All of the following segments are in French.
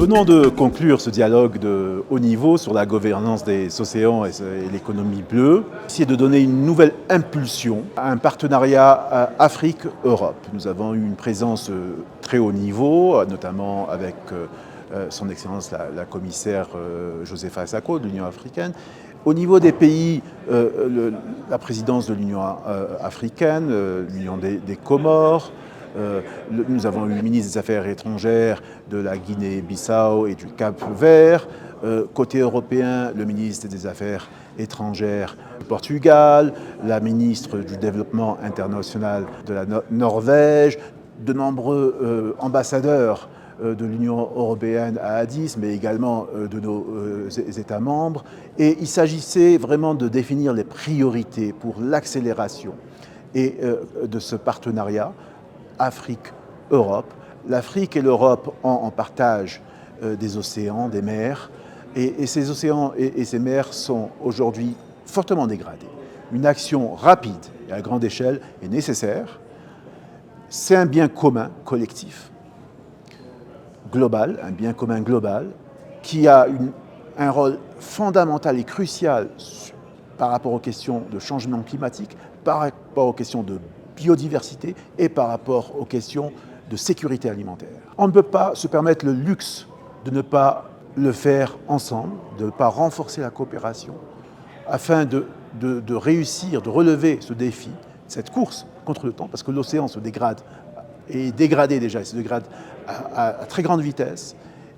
venons de conclure ce dialogue de haut niveau sur la gouvernance des océans et l'économie bleue. Essayer de donner une nouvelle impulsion à un partenariat Afrique-Europe. Nous avons eu une présence très haut niveau, notamment avec son Excellence la commissaire Josefa Sako de l'Union africaine. Au niveau des pays, la présidence de l'Union africaine, l'Union des Comores, nous avons eu le ministre des Affaires étrangères de la Guinée-Bissau et du Cap-Vert. Côté européen, le ministre des Affaires étrangères du Portugal, la ministre du Développement international de la Norvège, de nombreux ambassadeurs de l'Union européenne à Addis, mais également de nos États membres. Et il s'agissait vraiment de définir les priorités pour l'accélération de ce partenariat Afrique-Europe. L'Afrique et l'Europe ont en partage des océans, des mers, et ces océans et ces mers sont aujourd'hui fortement dégradés. Une action rapide et à grande échelle est nécessaire. C'est un bien commun collectif, global, un bien commun global, qui a un rôle fondamental et crucial par rapport aux questions de changement climatique, par rapport aux questions de biodiversité et par rapport aux questions de sécurité alimentaire. On ne peut pas se permettre le luxe de ne pas le faire ensemble, de ne pas renforcer la coopération afin de réussir, de relever ce défi, cette course contre le temps, parce que l'océan se dégrade, est dégradé déjà, il se dégrade à très grande vitesse.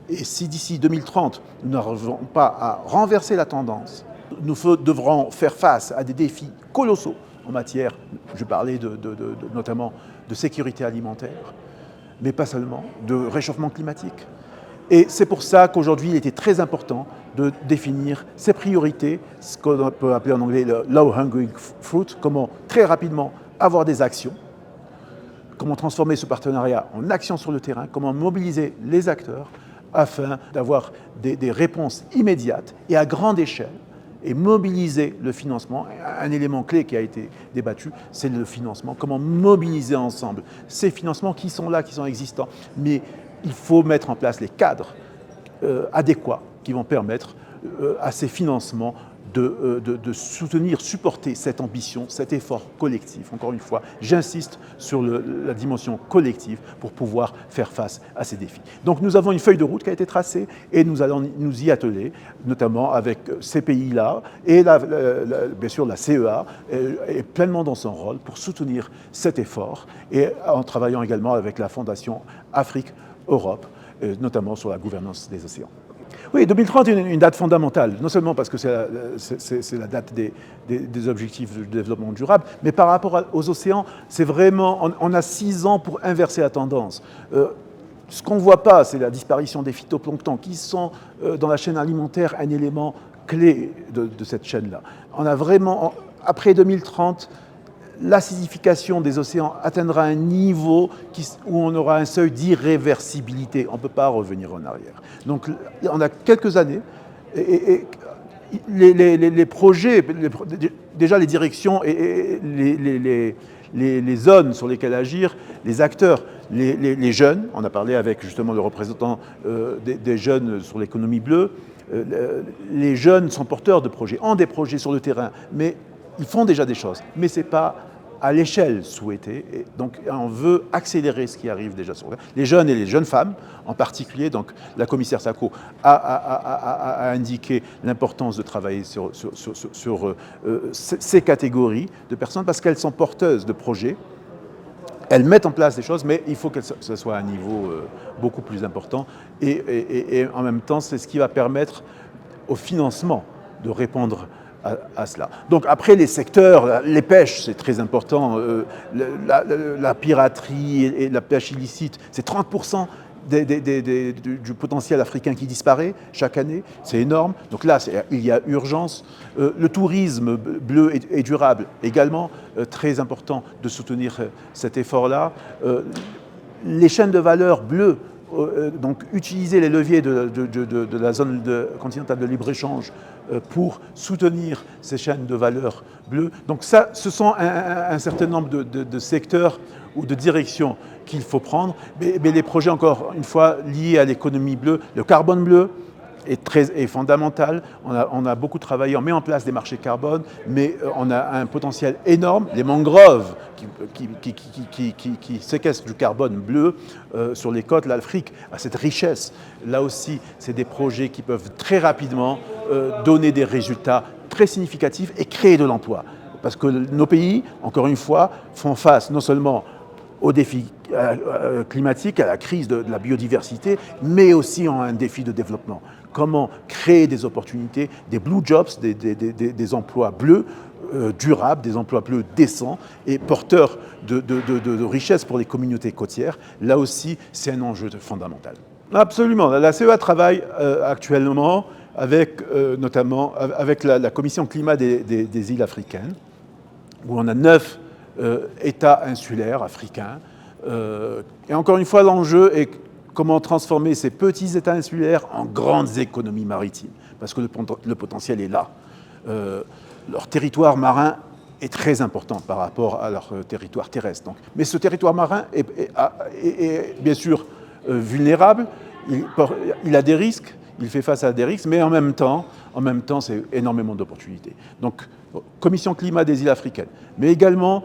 Et si d'ici 2030, nous n'arrivons pas à renverser la tendance, nous devrons faire face à des défis colossaux en matière, je parlais notamment de sécurité alimentaire, mais pas seulement, de réchauffement climatique. Et c'est pour ça qu'aujourd'hui, il était très important de définir ces priorités, ce qu'on peut appeler en anglais le low-hanging fruit, comment très rapidement avoir des actions, comment transformer ce partenariat en action sur le terrain, comment mobiliser les acteurs afin d'avoir des réponses immédiates et à grande échelle, et mobiliser le financement. Un élément clé qui a été débattu, c'est le financement. Comment mobiliser ensemble ces financements qui sont là, qui sont existants, mais il faut mettre en place les cadres adéquats qui vont permettre à ces financements de soutenir, supporter cette ambition, cet effort collectif. Encore une fois, j'insiste sur la dimension collective pour pouvoir faire face à ces défis. Donc nous avons une feuille de route qui a été tracée et nous allons nous y atteler, notamment avec ces pays-là et bien sûr la CEA est pleinement dans son rôle pour soutenir cet effort et en travaillant également avec la Fondation Afrique-Europe, notamment sur la gouvernance des océans. Oui, 2030 est une date fondamentale, non seulement parce que c'est la date des objectifs de développement durable, mais par rapport aux océans, c'est vraiment, on a 6 ans pour inverser la tendance. Ce qu'on ne voit pas, c'est la disparition des phytoplanktons, qui sont dans la chaîne alimentaire un élément clé de cette chaîne-là. On a vraiment, après 2030, l'acidification des océans atteindra un niveau où on aura un seuil d'irréversibilité. On ne peut pas revenir en arrière. Donc on a quelques années et les projets, déjà les directions et les zones sur lesquelles agir, les acteurs, les jeunes, on a parlé avec justement le représentant des jeunes sur l'économie bleue, les jeunes sont porteurs de projets, ont des projets sur le terrain, mais ils font déjà des choses, mais ce n'est pas à l'échelle souhaitée. Et donc, on veut accélérer ce qui arrive déjà sur les jeunes et les jeunes femmes en particulier. Donc, la commissaire Sako a indiqué l'importance de travailler sur ces catégories de personnes parce qu'elles sont porteuses de projets. Elles mettent en place des choses, mais il faut que ce soit à un niveau beaucoup plus important. Et en même temps, c'est ce qui va permettre au financement de répondre à cela. Donc après les secteurs, les pêches, c'est très important, la piraterie et la pêche illicite, c'est 30% du potentiel africain qui disparaît chaque année, c'est énorme. Donc là, il y a urgence. Le tourisme bleu et durable, également très important de soutenir cet effort-là. Les chaînes de valeur bleues, donc utiliser les leviers de la zone continentale de libre-échange pour soutenir ces chaînes de valeur bleues. Donc ça, ce sont un certain nombre de secteurs ou de direction qu'il faut prendre. Mais les projets, encore une fois, liés à l'économie bleue, le carbone bleu est fondamental. On a beaucoup travaillé, on met en place des marchés carbone, mais on a un potentiel énorme. Les mangroves qui séquestrent du carbone bleu sur les côtes, l'Afrique a cette richesse. Là aussi, c'est des projets qui peuvent très rapidement donner des résultats très significatifs et créer de l'emploi. Parce que nos pays, encore une fois, font face non seulement aux défis climatiques, à la crise de la biodiversité, mais aussi ont un défi de développement. Comment créer des opportunités, des blue jobs, des emplois bleus durables, des emplois bleus décents et porteurs de richesses pour les communautés côtières. Là aussi, c'est un enjeu fondamental. Absolument. La CEA travaille actuellement avec, notamment avec la Commission climat des îles africaines, où on a 9 États insulaires africains. Et encore une fois, l'enjeu est comment transformer ces petits États insulaires en grandes économies maritimes, parce que le potentiel est là. Leur territoire marin est très important par rapport à leur territoire terrestre. Donc. Mais ce territoire marin est bien sûr vulnérable, il a des risques, il fait face à des risques, mais en même temps c'est énormément d'opportunités. Donc, Commission climat des îles africaines, mais également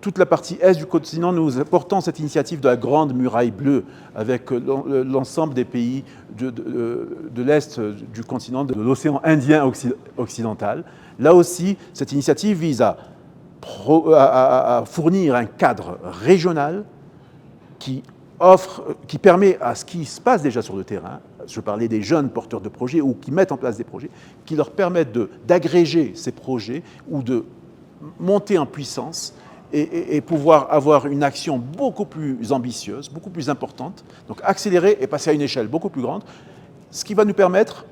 toute la partie est du continent, nous portons cette initiative de la Grande Muraille Bleue avec l'ensemble des pays de l'Est du continent, de l'océan Indien occidental. Là aussi, cette initiative vise à fournir un cadre régional qui permet à ce qui se passe déjà sur le terrain, je parlais des jeunes porteurs de projets ou qui mettent en place des projets, qui leur permettent d'agréger ces projets ou de monter en puissance et pouvoir avoir une action beaucoup plus ambitieuse, beaucoup plus importante, donc accélérer et passer à une échelle beaucoup plus grande, ce qui va nous permettre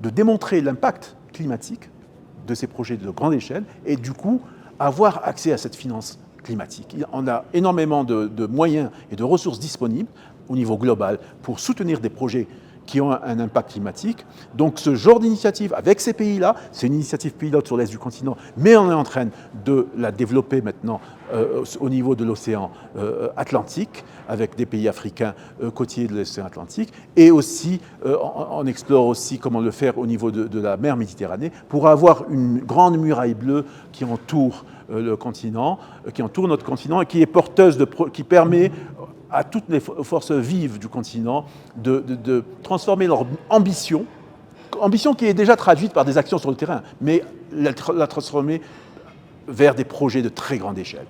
de démontrer l'impact climatique de ces projets de grande échelle et du coup avoir accès à cette finance climatique. On a énormément de moyens et de ressources disponibles au niveau global pour soutenir des projets qui ont un impact climatique. Donc ce genre d'initiative avec ces pays-là, c'est une initiative pilote sur l'est du continent, mais on est en train de la développer maintenant au niveau de l'océan Atlantique, avec des pays africains côtiers de l'océan Atlantique, et aussi on explore aussi comment le faire au niveau de la mer Méditerranée pour avoir une grande muraille bleue qui entoure le continent, qui entoure notre continent et qui est porteuse qui permet à toutes les forces vives du continent de transformer leur ambition qui est déjà traduite par des actions sur le terrain, mais la transformer vers des projets de très grande échelle.